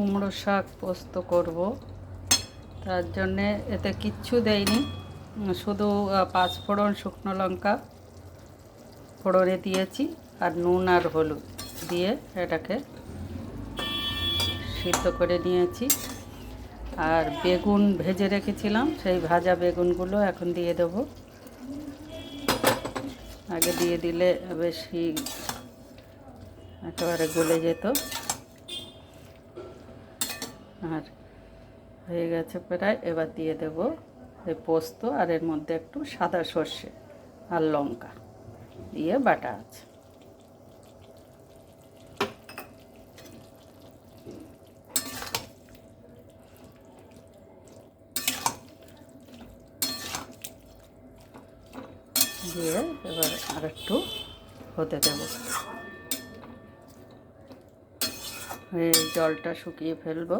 কুমড়ো শাক পোস্ত করব। তার জন্যে এতে কিচ্ছু দেইনি, শুধু পাঁচফোড়ন, শুকনো লঙ্কা ফোড়নে দিয়েছি আর নুন আর হলুদ দিয়ে এটাকে সিদ্ধ করে নিয়েছি। আর বেগুন ভেজে রেখেছিলাম, সেই ভাজা বেগুনগুলো এখন দিয়ে দেব। আগে দিয়ে দিলে বেশি একেবারে গলে যেত। আর হয়ে গেছে প্রায়, এবার দিয়ে দেব এই পোস্ত, আর এর মধ্যে একটু সাদা সর্ষে আর লঙ্কা দিয়ে বাটা আছে। দিয়ে এবার আর একটু হতে দেব, জলটা শুকিয়ে ফেলবো।